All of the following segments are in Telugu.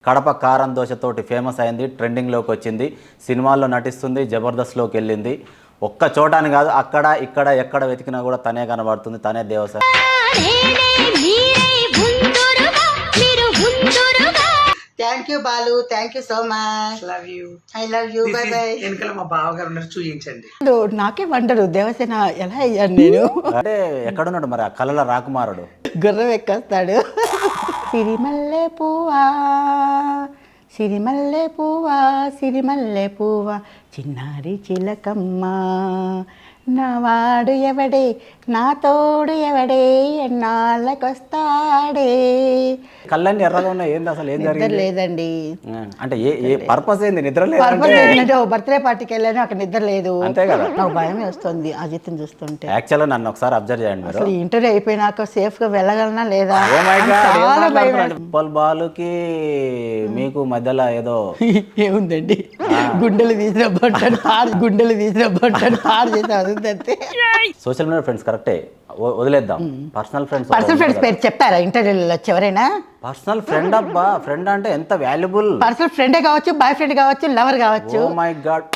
కడప కారం దోశతోటి ఫేమస్ అయింది, ట్రెండింగ్లోకి వచ్చింది, సినిమాల్లో నటిస్తుంది, జబర్దస్త్లోకి వెళ్ళింది. ఒక్క చోట అని కాదు, అక్కడ ఇక్కడ ఎక్కడ వెతికినా కూడా తనే కనబడుతుంది, తనే Devasena. Thank you Balu, thank you so much. Love you. I love you. By by. వెనకాల మా బావగారు ఉన్నారు, చూపించండి. నాకే వండరు దేవసేన ఎలా అయ్యాను నేను. అంటే ఎక్కడున్నాడు మరి ఆ కళల రాకుమారుడు? గుర్రం ఎక్కొస్తాడు. సిరిమల్లె పువ్వా, సిరిమల్లె పువ్వా, సిరిమల్లె పువ్వా, చిన్నారి చిలకమ్మ, నా వాడు ఎవడే, నా తోడు ఎవడే, ఎన్నాళ్ళకొస్తాడే. కళ్ళన్నీ ఎర్రగా ఉన్నాయి, ఏంది అసలు ఏం నిద్ర జరిగింది? లేదండి. అంటే ఏ పర్పస్ ఏంది? నిద్ర పర్పస్ లేదు ఏంటంటే బర్త్డే పార్టీకి వెళ్ళాను, అక్కడ నిద్ర లేదు. అంతే కదా. నాకు భయం వేస్తుంది అజిత్ని చూస్తుంటే. యాక్చువల్గా నన్ను ఒకసారి అబ్జర్వ్ చేయండి మీరు. అసలు ఇంటర్వ్యూ అయిపోయినాక సేఫ్ గా వెళ్ళగలనా లేదా? Oh my God, ఏం చాలా భయం. మాట్లాడుతున్నాడు? ఫుట్బాల్ బాలుకి మీకు మధ్యలో ఏదో ఏముందండి, గుండెలు వీసిన బట్టను హార్, గుండెలు వీసిన బట్టను హార్ చేసి అదంతే. సోషల్ మీడియా ఫ్రెండ్స్ కరెక్టే, వదిలేద్దాం. పర్సనల్ ఫ్రెండ్స్, పర్సనల్ ఫ్రెండ్స్ పేరు చెప్పారా ఇంటర్వ్యూలో ఎవరైనా? పర్సనల్ ఫ్రెండ్ అబ్బా, ఫ్రెండ్ అంటే ఎంత వాల్యుబుల్. పర్సనల్ ఫ్రెండే కావచ్చు, బాయ్ ఫ్రెండ్ కావచ్చు, లవర్ కావచ్చు. ఓ మై గాడ్,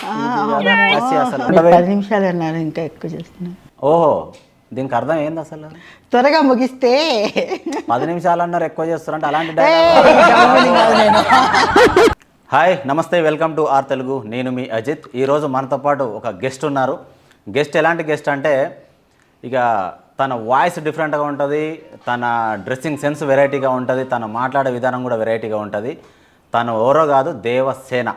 అసలు 10 నిమిషాలు అన్నారు, ఇంకా ఎక్కువ చేస్తున్నారు. ఓహో, దీనికి అర్థం ఏంది అసలు? త్వరగా ముగిస్తే 10 నిమిషాలు అన్నారు, ఎక్కువ చేస్తారంటే అలాంటి డైలాగ్. హాయ్ నమస్తే, వెల్కమ్ టు ఆర్ తెలుగు. నేను మీ అజిత్. ఈరోజు మనతో పాటు ఒక గెస్ట్ ఉన్నారు. గెస్ట్ ఎలాంటి గెస్ట్ అంటే, ఇక తన వాయిస్ డిఫరెంట్గా ఉంటుంది, తన డ్రెస్సింగ్ సెన్స్ వెరైటీగా ఉంటుంది, తన మాట్లాడే విధానం కూడా వెరైటీగా ఉంటుంది. తను ఎవరో కాదు, దేవసేన.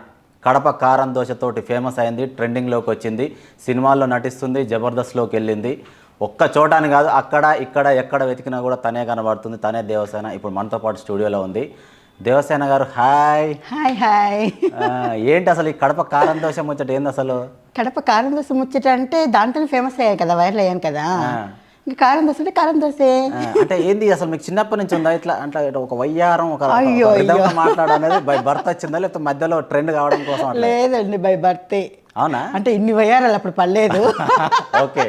కడప కారం దోశతోటి ఫేమస్ అయింది, ట్రెండింగ్లోకి వచ్చింది, సినిమాల్లో నటిస్తుంది, జబర్దస్త్లోకి వెళ్ళింది. ఒక్క చోట అని కాదు, అక్కడ ఇక్కడ ఎక్కడ వెతికినా కూడా తనే కనబడుతుంది, తనే దేవసేన. ఇప్పుడు మనతో పాటు స్టూడియోలో ఉంది. దేవసేన గారు, హాయ్. Hi hi. ఏంటి అసలు ఈ కడప కారం దోశ ముచ్చట ఏంది అసలు? కడప కారం దోశ ముచ్చట అంటే దాంట్లో ఫేమస్ అయ్యాయి కదా, వైరల్ అయ్యాను కదా. ఇంకా కారం దోశ అంటే కారం దోశే. అంటే ఏంది అసలు మీకు చిన్నప్పటి నుంచి ఉందా ఇట్లా, అంటే ఒక వయ్యారం, ఒక అయ్యో, మాట్లాడనేది బై బర్త్ వచ్చిందా, లేకపోతే మధ్యలో ట్రెండ్ కావడం కోసం? లేదండి, బై బర్తే. అవునా? అంటే ఇన్ని వయ్యారాలు అప్పుడు పడలేదు. ఓకే,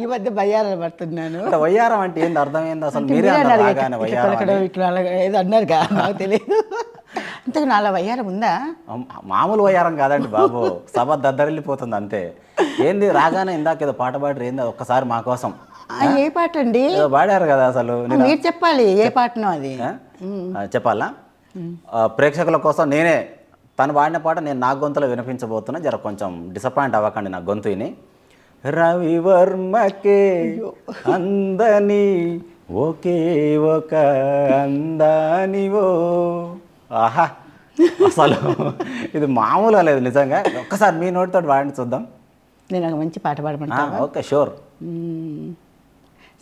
ఈ మధ్య వయ్యారాలు పడుతున్నాను. అంటే వయ్యారం అంటే ఏంది, అర్థం ఏంది అసలు? మీరే అన్నారు బాగానే వయ్యారం అని. ఇట్లా ఏదో అన్నారు కదా, నాకు తెలియదు. అంతకు నాలా వయ్యారం ఉందా? మామూలు వయ్యారం కాదండి బాబు, సభ దద్దరిల్లిపోతుంది అంతే. ఏంది రాగానే ఇందాక ఏదో పాట పాడరు, ఏంది ఒక్కసారి మా కోసం? ఏ పాట అండి? ఏదో పాడారు కదా అసలు. మీరు చెప్పాలి ఏ పాటనో అది. చెప్పాలా? ప్రేక్షకుల కోసం నేనే తను పాడిన పాట నేను నా గొంతులో వినిపించబోతున్నా, జర కొంచెం డిసప్పాయింట్ అవ్వకండి నా గొంతుని. రవివర్మకే అందని ఒకే ఒక అందానివో. ఆహా, అసలు ఇది మామూలుగా లేదు నిజంగా. ఒక్కసారి మీ నోటితో పాడండి చూద్దాం. నేను ఒక మంచి పాట పాడమంటా? Okay, sure.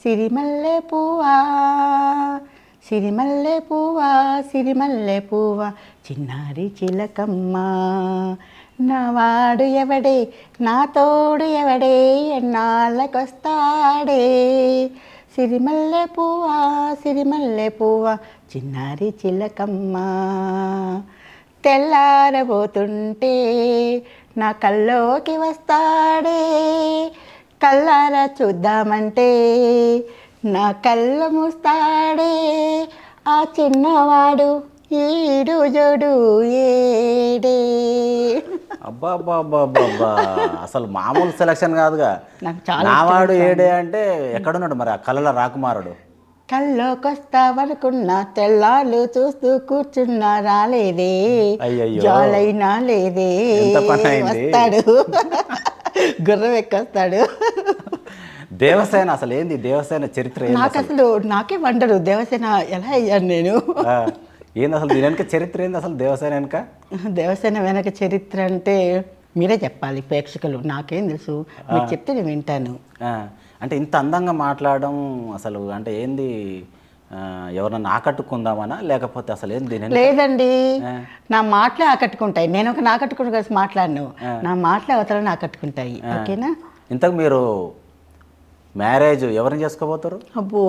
సిరిమల్లె పువ్వా, సిరిమల్లె పువ్వా, సిరిమల్లె పువ్వా, చిన్నారి చిలకమ్మ, నా వాడు ఎవడే, నా తోడు ఎవడే, ఎన్నాళ్ళకొస్తాడే. సిరిమల్లె పువ్వా, సిరిమల్లె పువ్వా, చిన్నారి చిలకమ్మ, తెల్లారబోతుంటే నా కల్లోకి వస్తాడే, కల్లారా చూద్దామంటే నా కళ్ళ మూస్తాడే, ఆ చిన్నవాడు ఈడు జోడు ఏడే. అబ్బా అబ్బా అబ్బా అబ్బా, అసలు మామూలు సెలక్షన్ కాదుగా. నాకు చాలా నావాడు ఏడే అంటే ఎక్కడున్నాడు మరి ఆ కళల రాకుమారుడు? కల్లోకొస్తావనుకున్నా, తెల్లాళ్ళు చూస్తూ కూర్చున్నా రాలేదే, అయ్యయ్యో, జాలైనా లేదే. ఎంత పని అయింది. వస్తాడు, గుర్రం ఎక్కొస్తాడు. దేవసేన అసలు ఏంది, దేవసేన చరిత్ర ఏంది నాకు అసలు నాకే వండరు దేవసేన ఎలా అయ్యాను నేను. ఏంది అసలు దీని వెనక చరిత్ర ఏంది అసలు, దేవసేన వెనక? దేవసేన వెనక చరిత్ర అంటే మీరే చెప్పాలి ప్రేక్షకులు, నాకేం తెలుసు, మీరు చెప్తే నేను వింటాను. అంటే ఇంత అందంగా మాట్లాడడం అసలు అంటే ఏంది, ఎవరన్నా ఆకట్టుకుందామనా లేకపోతే అసలు ఏంది? లేదండి, నా మాటలే ఆకట్టుకుంటాయి. నేను ఒక ఆకట్టుకుని కలిసి మాట్లాడను, నా మాటలే అవతలని ఆకట్టుకుంటాయి. ఓకేనా? ఇంతకు మీరు మ్యారేజ్ ఎవరిని చేసుకోబోతారు? అబ్బో,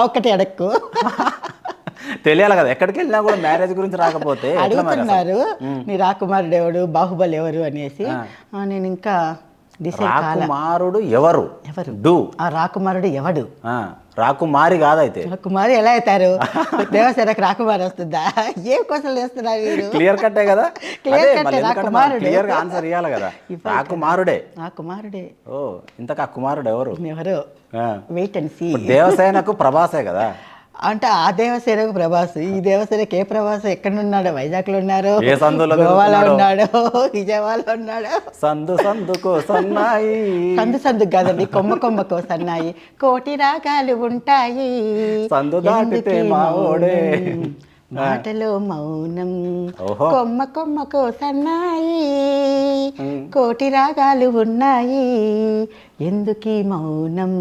ఒక్కటి అడక్కు. తెలియాలి కదా, ఎక్కడికి వెళ్ళినా కూడా మ్యారేజ్ గురించి రాకపోతే అడుగుతున్నారు నీ రాకుమారుడు ఎవడు, బాహుబలి ఎవరు అనేసి. నేను ఇంకా డిసైడ్ కాల. రాకుమారుడు ఎవరు? ఎవరు డూ ఆ రాకుమారుడు ఎవడు? రాకుమారి కాదైతే. కుమారి ఎలా అవుతారు? దేవసేనకు రాకుమారి వస్తుందా? ఏం క్వశ్చన్ వేస్తున్నారు మీరు? క్లియర్ కట్టే కదా. Clear cut ఏ, రాకుమారుడు. క్లియర్ గా ఆన్సర్ ఇవ్వాలి కదా. రాకుమారుడే. ఆ కుమారుడే. ఓ ఇంతకు ఆ కుమారుడు ఎవరు? ఎవరు? ఆ. Wait and see. ఇప్పుడు దేవసేనకు ప్రభాసే కదా. అంటే ఆ దేవసేనకు ప్రభాస్, ఈ దేవసేనకి ఏ ప్రభాస్ ఎక్కడ ఉన్నాడు? వైజాగ్లో ఉన్నారు, ఏ సందులో గోవాలో తిరుగుతున్నాడో? ఉన్నాడు, విజయవాడలో ఉన్నాడు. సందు సందుకో సన్నాయి. సందుకు కాదండి, కొమ్మకు సన్నాయి. కోటి రాగాలు ఉంటాయి, సందు దాటితే ఎందుకీ మావోడే. మౌనం? మాటలో మౌనం. ఓహో. కొమ్మకు సన్నాయి, కోటి రాగాలు ఉన్నాయి, ఎందుకీ మౌనం?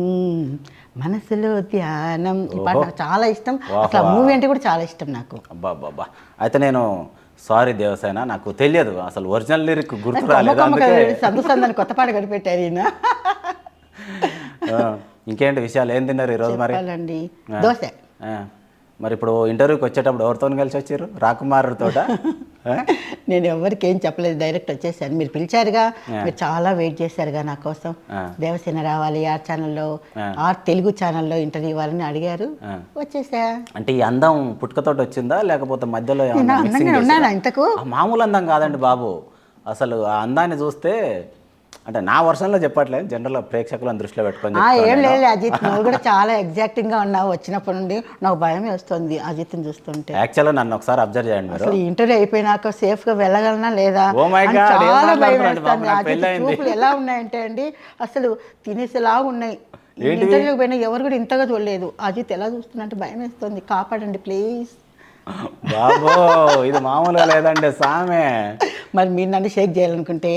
మనసులో ధ్యానం. ఈ పాట నాకు చాలా ఇష్టం. అసలు మూవీ అంటే కూడా చాలా ఇష్టం నాకు. అబ్బా అయితే నేను సారీ దేవసేన, నాకు తెలియదు అసలు ఒరిజినల్ లిరిక్ గుర్తు రాలేదు. అందుకే సందని కొత్త పాట కనిపెట్టారు ఈయన. ఇంకేంటి విషయాలు? ఏం తిన్నారు ఈరోజు మరి? చెప్పాలండి, దోశ. మరి ఇప్పుడు ఇంటర్వ్యూకి వచ్చేటప్పుడు ఎవరితో కలిసి వచ్చారు? రాకుమారుడితోట? నేను ఎవరికి ఏం చెప్పలేదు, డైరెక్ట్ వచ్చేసాను. మీరు పిలిచారుగా, మీరు చాలా వెయిట్ చేశారుగా నా కోసం. దేవసేన రావాలి ఆర్ ఛానల్లో, ఆర్ తెలుగు ఛానల్లో ఇంటర్వ్యూ ఇవ్వాలని అడిగారు, వచ్చేసా. అంటే ఈ అందం పుట్టుకతోటి వచ్చిందా లేకపోతే మధ్యలో ఏమన్నా mixing అందంగా చేశారా? ఉన్నానా ఇంతకు? ఆ మామూలు అందం కాదండి బాబు. అసలు ఆ అందాన్ని చూస్తే, అంటే నా వర్షన్లో చెప్పట్లేదు, జనరల్గా ప్రేక్షకులను దృష్టిలో పెట్టుకొని ఏం లేదు అజిత్, నువ్వు కూడా చాలా ఎగ్జాక్టింగ్ గా ఉన్నావు. వచ్చినప్పటి నుండి నాకు భయమే వస్తుంది అజిత్ని చూస్తుంటే. యాక్చువల్గా నన్ను ఒకసారి అబ్జర్వ్ చేయండి మీరు. అసలు ఇంటర్వ్యూ అయిపోయినాక సేఫ్ గా వెళ్ళగలనా లేదా Oh my అని God, ఏం చాలా భయం మాట్లాడుతున్నాడు బాబు, వేస్తుంది. నాకు అజిత్ పెళ్ళయింది. చూపులు ఎలా ఉన్నాయంటే అండి, అసలు తినేసేలాగా ఉన్నాయి. ఇంటర్వ్యూకి పోయినా ఎవరు కూడా ఇంతగా చూడలేదు. అజిత్ ఎలా చూస్తున్నట్టు భయం వేస్తుంది. కాపాడండి ప్లీజ్. బాబో ఇది మామూలుగా లేదండి సామే. మరి మీరు నన్ను షేక్ చేయాలనుకుంటే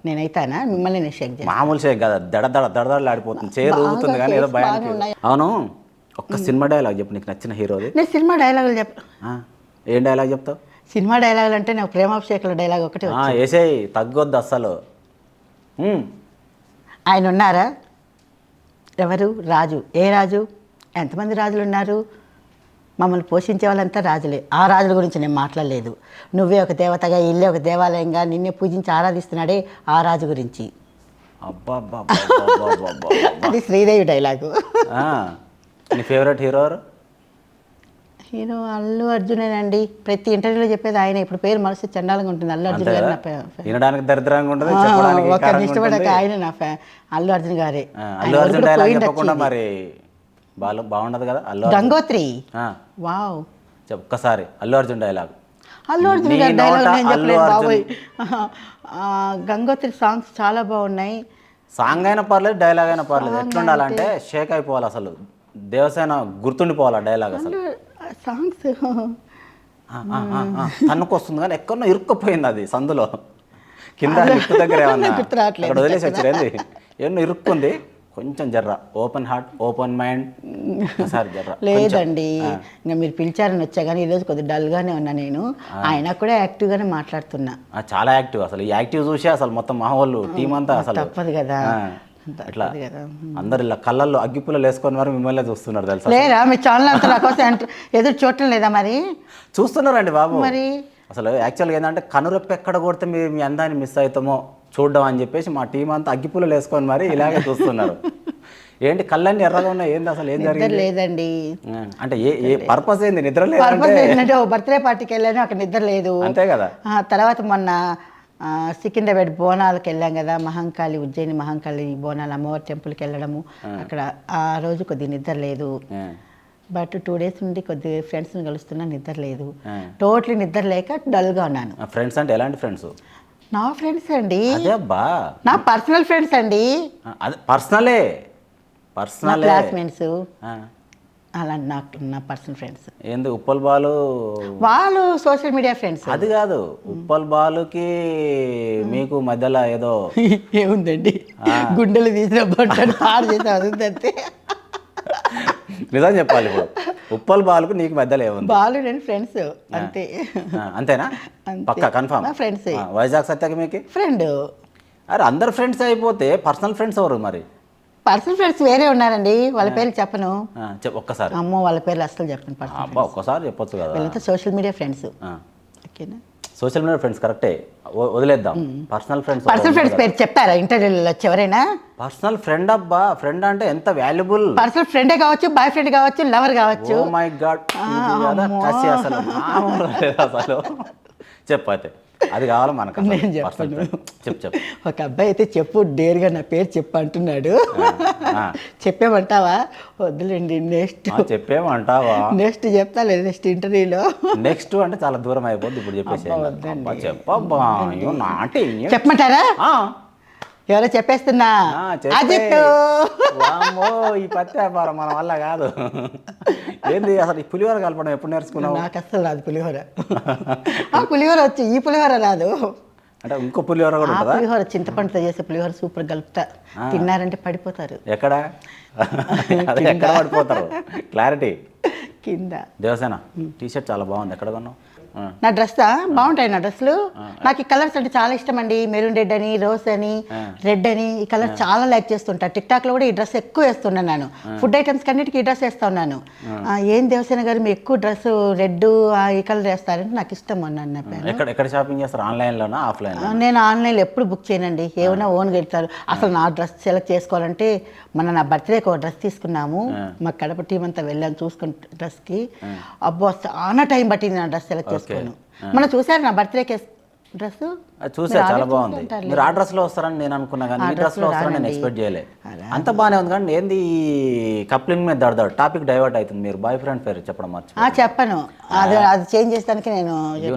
నేనైతానా? మిమ్మల్ని నేను షేక్ చేయాలి. మామూలు షేక్ కదా, దడదడలాడిపోతుంది, చేరు ఊగుతుంది కానీ ఏదో భయం. అవును, ఒక్క సినిమా డైలాగ్ చెప్పు, నీకు నచ్చిన హీరోది. నేను సినిమా డైలాగులు ఏం డైలాగ్ చెప్తావు? సినిమా డైలాగులు అంటే నాకు ప్రేమాభిషేకుల డైలాగ్ ఒకటి. వేసేయి, తగ్గొద్దు అస్సలు. ఆయన ఉన్నారా? ఎవరు? రాజు. ఏ రాజు? ఎంతమంది రాజులు ఉన్నారు? మమ్మల్ని పోషించే వాళ్ళంతా రాజులే. ఆ రాజుల గురించి నేను మాట్లాడలేదు. నువ్వే ఒక దేవతగా, ఇల్లే ఒక దేవాలయంగా నిన్నే పూజించి ఆరాధిస్తున్నాడే ఆ రాజు గురించి. అది శ్రీదేవి డైలాగు. నీ ఫేవరెట్ హీరో? హీరో అల్లు అర్జునేనండి. ప్రతి ఇంటర్వ్యూలో చెప్పేది ఆయన. ఇప్పుడు పేరు మనసు చండాలంగా ఉంటుంది. అల్లు అర్జున్ గారు నా వినడానికి దరిద్రంగా ఉంటుంది, ఒకరిని ఇష్టపడక ఆయన నా అల్లు అర్జున్ గారే. అల్లు అర్జున్ డైలాగ్ చెప్పకుండా మరి బాగుండదు కదా. గంగోత్రి. వావ్, ఒక్కసారి అల్లు అర్జున్ డైలాగ్. అల్లు అర్జున్ గారి డైలాగ్ నేను చెప్పలేదు బాబోయ్. గంగోత్రి సాంగ్స్ చాలా బాగున్నాయి. సాంగ్ అయినా పర్లేదు, డైలాగ్ అయినా పర్లేదు, ఎట్లుండాలంటే షేక్ అయిపోవాలి అసలు. దేవసేన గుర్తుండిపోవాలి డైలాగ్ అసలు. సాంగ్స్ తన్నుకు వస్తుంది కానీ ఎక్కడో ఇరుక్కుపోయింది అది సందులో, కింద లిఫ్ట్ దగ్గర ఏమన్నా అక్కడ వదిలేసి వచ్చారేంది, ఏమన్నా ఇరుక్కుంది. కొంచెం జర్ర open heart, open mind sir జర్ర. లేదండి, ఇంకా మీరు పిలిచారని వచ్చా కానీ ఈరోజు కొద్దిగా డల్గానే ఉన్నా నేను. ఆయన కూడా యాక్టివ్గానే మాట్లాడుతున్నా. చాలా యాక్టివ్. అసలు ఈ యాక్టివ్ చూసి అసలు మొత్తం మా వాళ్ళు టీం అంతా అసలు తప్పదు కదా. ఇట్లా అందరు ఇలా కళ్ళల్లో అగ్గిపుల్లలు వేసుకొని వారు మిమ్మల్ని చూస్తున్నారు తెలుసా. లేరా మీ ఛానల్ అంతా నా కోసం ఎదురు చూడటం లేదా? మరి చూస్తున్నారండి బాబు. మరి అసలు యాక్చువల్గా ఏంటంటే కనురెప్ప ఎక్కడ కొడితే మీ అందాన్ని మిస్ అవుతామో చూడడం అని చెప్పేసి మా టీం అంతా అగ్గిపుల్లలు వేసుకొని మరి ఇలాగే చూస్తున్నారు. ఏంటి కళ్ళన్నీ ఎర్రగా ఉన్నాయి, ఏంది అసలు ఏం జరిగింది? లేదండి, అంటే ఏ పర్పస్ ఏంది? నిద్ర లేదు. బర్త్డే పార్టీకి వెళ్ళాను, అక్కడ నిద్ర లేదు. అంతే కదా. తర్వాత మొన్న సికింద్రాబాద్ బోనాలకు వెళ్ళాం కదా, మహంకాళి, ఉజ్జయిని మహంకాళి బోనాలు అమ్మవారి టెంపుల్కి వెళ్ళడము. అక్కడ ఆ రోజు కొద్దిగా నిద్ర లేదు. బట్ 2 days నుండి కొద్దిగా ఫ్రెండ్స్ని కలుస్తున్నా, నిద్ర లేదు. టోటలీ నిద్ర లేక డల్గా ఉన్నాను. ఫ్రెండ్స్ అంటే ఎలాంటి ఫ్రెండ్స్? నా ఫ్రెండ్స్ అండి. అదే అబ్బా, నా పర్సనల్ ఫ్రెండ్స్ అండి. అదే పర్సనలే క్లాస్మేట్స్ అలా నాకు నా పర్సనల్ ఫ్రెండ్స్. ఏంది ఉప్పల్ బాలు వాళ్ళు సోషల్ మీడియా ఫ్రెండ్స్. అది కాదు, ఉప్పల్ బాలుకి మీకు మధ్యలో ఏదో ఏముందండి, గుండెలు తీసిన బట్టలు పాడు చేసి అదుందంతే. నిజం చెప్పాలి, ఇప్పుడు ఉప్పల్ బాలుకు నీకు మధ్యలో ఏముంది? బాలు నేను ఫ్రెండ్స్ అంతే. అంతేనా? పక్కా కన్ఫర్మ్ ఫ్రెండ్స్. వైజాగ్ సత్యకి మీకు ఫ్రెండ్. అరే అందరు ఫ్రెండ్స్ అయిపోతే పర్సనల్ ఫ్రెండ్స్ ఎవరు మరి? పర్సనల్ ఫ్రెండ్స్ వేరే ఉన్నారండి, వాళ్ళ పేర్లు చెప్పను. ఒక్కసారి. అమ్మో, వాళ్ళ పేర్లు అస్సలు చెప్పను. అబ్బా ఒక్కసారి చెప్పొచ్చు కదా. వీళ్ళంతా సోషల్ మీడియా ఫ్రెండ్స్. ఓకేనా? సోషల్ మీడియా ఫ్రెండ్స్ కరెక్టే, వదిలేద్దాం. పర్సనల్ ఫ్రెండ్స్ పర్సనల్ ఫ్రెండ్స్ పేరు చెప్పారా ఇంటర్వ్యూలో వచ్చి ఎవరైనా? పర్సనల్ ఫ్రెండ్ అబ్బా, ఫ్రెండ్ అంటే ఎంత వాల్యుబుల్. పర్సనల్ ఫ్రెండే కావచ్చు, బాయ్ ఫ్రెండ్ కావచ్చు, లవర్ కావచ్చు. ఓ మై గాడ్, కసి అసలు మామూలు లేదు అసలు. చెప్పు అయితే, అది కావాలి మనకు అసలు. నేను Personal చెప్పను. friend. చెప్పు. ఒక అబ్బాయి అయితే చెప్పు, డేర్గా నా పేరు చెప్పు అంటున్నాడు. చెప్పేమంటావా? వద్దులేండి, నెక్స్ట్ చెప్పేమంటావా? నెక్స్ట్ చెప్తా లేదు, నెక్స్ట్ ఇంటర్వ్యూలో. నెక్స్ట్ అంటే చాలా దూరం అయిపోద్ది, ఇప్పుడు చెప్పేసి చెప్పబ్బా. అయ్యో నాటి చెప్పమంటారా? ఆ. ఎవరో చెప్పేస్తున్నా. చెప్పే. అజిత్. వామ్మో, ఈ పత్తి వ్యాపారం మన వల్ల కాదు. ఏంది అసలు ఈ పులిహోర కలపడం ఎప్పుడు నేర్చుకున్నావు? నాకు అస్సలు రాదు పులిహోర. ఆ పులిహోర వచ్చు, ఈ పులిహోర రాదు. అంటే ఇంకో పులిహోర కూడా ఉంటుందా? పులిహోర చింతపండుతో చేసే పులిహోర సూపర్ కలుపుతా. తిన్నారంటే పడిపోతారు. ఎక్కడ అదే ఎక్కడ పడిపోతారు? క్లారిటీ. కింద. దేవసేన టీషర్ట్ చాలా బాగుంది, ఎక్కడ కొన్నావు? నా డ్రెస్ బాగుంటాయి. నా డ్రెస్సులు నాకు ఈ కలర్స్ అంటే చాలా ఇష్టం అండి. మెరూన్ రెడ్ అని, రోజ్ అని, రెడ్ అని, ఈ కలర్ చాలా లైక్ చేస్తుంటా. టిక్ టాక్ లో కూడా ఈ డ్రెస్ ఎక్కువ వేస్తున్నాను. నేను ఫుడ్ ఐటమ్స్ కన్నిటికీ ఈ డ్రెస్ వేస్తా ఉన్నాను. ఏం దేవసేన గారు మీరు ఎక్కువ డ్రెస్ రెడ్ ఈ కలర్ వేస్తారంటే నాకు ఇష్టం అన్నాను. ఎక్కడ షాపింగ్ చేస్తారు? ఆన్లైన్లోనా ఆఫ్లైన్? నేను ఆన్లైన్లో ఎప్పుడు బుక్ చేయనండి, ఏమైనా ఓన్గా వెళ్తారు. అసలు నా డ్రెస్ సెలెక్ట్ చేసుకోవాలంటే నా బర్త్డేకి ఒక డ్రెస్ తీసుకున్నాము, మా కడప టీం అంతా వెళ్ళాను చూసుకుని డ్రెస్కి. అబ్బో చాలా టైం పట్టింది నా డ్రెస్ సెలెక్ట్ చేసుకోను. మనం చూసారు నా బర్త్డేకి డ్రెస్? చూసా, చాలా బాగుంది. మీరు ఆ డ్రెస్ లో వస్తారని నేను అనుకున్నా, కానీ ఈ డ్రెస్ లో వస్తారని నేను ఎక్స్పెక్ట్ చేయలే. అంత బాగానే ఉంది, కానీ ఏంది కప్లింగ్ మీద దడదాడు. టాపిక్ డైవర్ట్ అవుతుంది. మీరు బాయ్ ఫ్రెండ్ పేరు చెప్పడం మర్చిపోయారు. చెప్పను, అది చేంజ్ చేస్తానికి నేను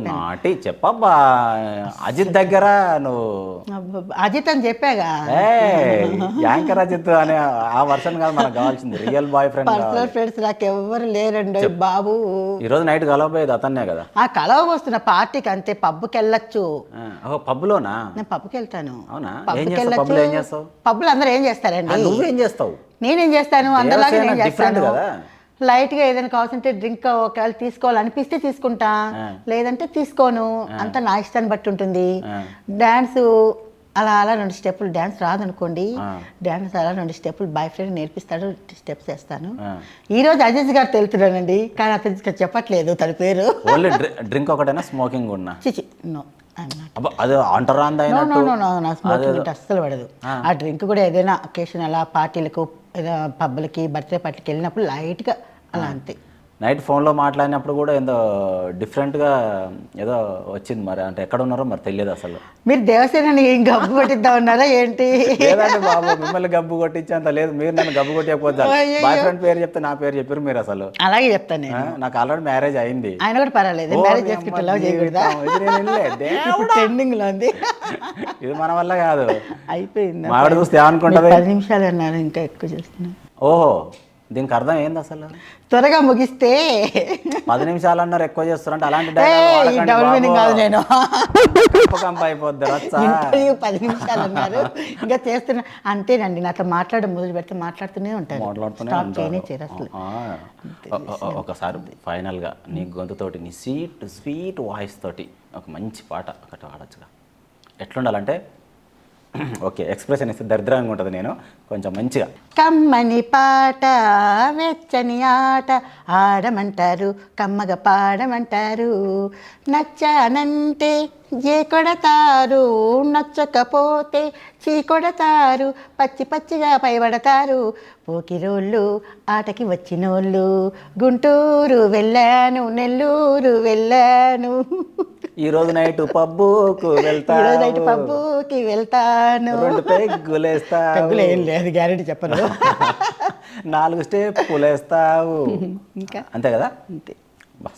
నాటి చెప్పబ్బా. అజిత్ దగ్గర నువ్వు అజిత్ అని చెప్పాగా. యాంకర్ అజిత్ అనే ఆ వర్షన్ కాదు మనకు కావాల్సింది, real boy friend. Personal friends నాకు ఎవరు లేరండి బాబు. ఈ రోజు నైట్ కలవబోయేది అతన్నే కదా? కలవబోస్తున్న పార్టీకి అంతే, పబ్కి వెళ్ళొచ్చు. పబ్లోనా? నేను పబ్కి వెళ్తాను. అవునా? పబ్కి వెళ్ళొచ్చు. పబ్లో అందరూ ఏం చేస్తారండి? నువ్వేం చేస్తావు? నేనేం చేస్తాను, అందరిలాగా నేను చేస్తాను. కదా, లైట్గా ఏదైనా కావాల్సింటే డ్రింక్ ఒకవేళ తీసుకోవాలనిపిస్తే తీసుకుంటా, లేదంటే తీసుకోను. అంతా నా ఇష్టాన్ని బట్టి ఉంటుంది. డ్యాన్స్ అలా 2 స్టెప్పులు, డ్యాన్స్ రాదనుకోండి, డ్యాన్స్ అలా 2 స్టెప్పులు బాయ్ ఫ్రెండ్ నేర్పిస్తాడు, స్టెప్స్ వేస్తాను. ఈ రోజు అజీజ్ గారు తెలుతున్నానండి, కానీ అతను చెప్పట్లేదు తన పేరు. ఓన్లీ డ్రింక్ ఒకటేనా, స్మోకింగ్ ఉన్నా? నో, అది అంటారా? నా స్మోకింగ్ అస్సలు పడదు. ఆ డ్రింక్ కూడా ఏదైనా అకేషన్ అలా పార్టీలకు, ఏదో పబ్లకి, బర్త్డే పార్టీకి వెళ్ళినప్పుడు లైట్గా అలా అంతే. నైట్ ఫోన్లో మాట్లాడినప్పుడు కూడా ఏదో డిఫరెంట్గా ఏదో వచ్చింది, మరి అంటే ఎక్కడ ఉన్నారో మరి తెలియదు అసలు. మీరు దేవసేనని గబ్బు కొట్టిద్దా ఉన్నారా ఏంటి? లేదండి బాబు, మిమ్మల్ని గబ్బు కొట్టించేంత లేదు. మీరు నన్ను గబ్బు కొట్టకపోతే బాయ్ ఫ్రెండ్ పేరు చెప్తే నా పేరు చెప్పారు మీరు అసలు. అలాగే చెప్తాను నేను. నాకు ఆల్రెడీ మ్యారేజ్ అయింది. ఆయన కూడా పర్వాలేదు, మ్యారేజ్ చేసుకుంటే లవ్ చేయకూడదా? ట్రెండింగ్ లో ఉంది. ఇది మన వల్ల కాదు. అయిపోయింది. మావిడ చూస్తే ఏమనుకుంటది? 10 నిమిషాలు అన్నారు, ఇంకా ఎక్కువ చేస్తున్నా. ఓహో, దీనికి అర్థం ఏంది అసలు? త్వరగా ముగిస్తే 10 నిమిషాలు అన్నారు, ఎక్కువ చేస్తారంటే అలాంటి డబుల్ మీనింగ్ కాదు. నేను అయిపోద్ది. 10 నిమిషాలు అన్నారు, ఇంకా చేస్తున్నా అంతేనండి. నాతో మాట్లాడడం మొదలు పెడితే మాట్లాడుతూనే ఉంటాను, స్టాప్ చేయనే చేయరు అసలు. ఒకసారి ఫైనల్గా నీ గొంతుతోటి, నీ స్వీట్ వాయిస్ తోటి ఒక మంచి పాట ఒకటి పాడొచ్చుగా. ఎట్లుండాలంటే ఓకే, ఎక్స్ప్రెషన్ ఇస్తే దరిద్రంగా ఉంటుంది. నేను కొంచెం మంచిగా. కమ్మని పాట, వెచ్చని ఆట ఆడమంటారు, కమ్మగా పాడమంటారు. నచ్చానంటే ఏ కొడతారు, నచ్చకపోతే చీ కొడతారు, పచ్చి పచ్చిగా పైబడతారు. పోకిరోళ్ళు ఆటకి వచ్చినోళ్ళు, గుంటూరు వెళ్ళాను, నెల్లూరు వెళ్ళాను, ఈ రోజు నైట్ పబ్బుకి వెళ్తాను, 2 పెగ్గులేస్తావు, ఏం లేదు గ్యారెంటీ చెప్పను, 4 స్టెప్పులు వేస్తావు, ఇంకా అంతే కదా? అంతే.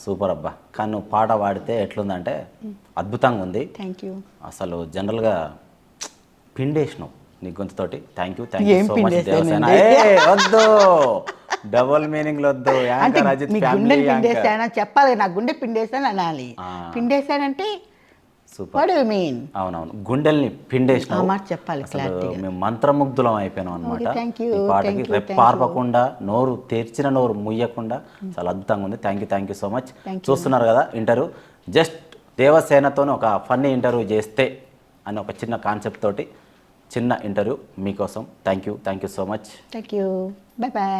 సూపర్ అబ్బా. కానీ నువ్వు పాట పాడితే ఎట్లుందంటే అద్భుతంగా ఉంది. Thank you. అసలు జనరల్గా పిండేసినావు నీ గొంతుతోటి. Thank you so much Devasena. వద్దు, డబుల్ మీనింగ్ వద్దు. యాంకర్ అజిత్ ఫ్యామిలీ పిండేసానా చెప్పాలి, నా గుండె పిండేసాను అనాలి. పిండేసానంటే సూపర్. అవునవును, గుండెల్ని పిండేసినావు. చెప్పాలి, మేము మంత్రముగ్ధులం అయిపోయినాం అనమాట ఈ పాటకి. రెప్పార్పకుండా, నోరు తెరిచిన నోరు ముయ్యకుండా చాలా అద్భుతంగా ఉంది. Thank you so much. చూస్తున్నారు కదా ఇంటర్వ్యూ, జస్ట్ దేవసేనతో ఒక ఫన్నీ ఇంటర్వ్యూ చేస్తే అని ఒక చిన్న కాన్సెప్ట్ తోటి చిన్న ఇంటర్వ్యూ మీకోసం. Thank you so much. Thank you. Bye bye.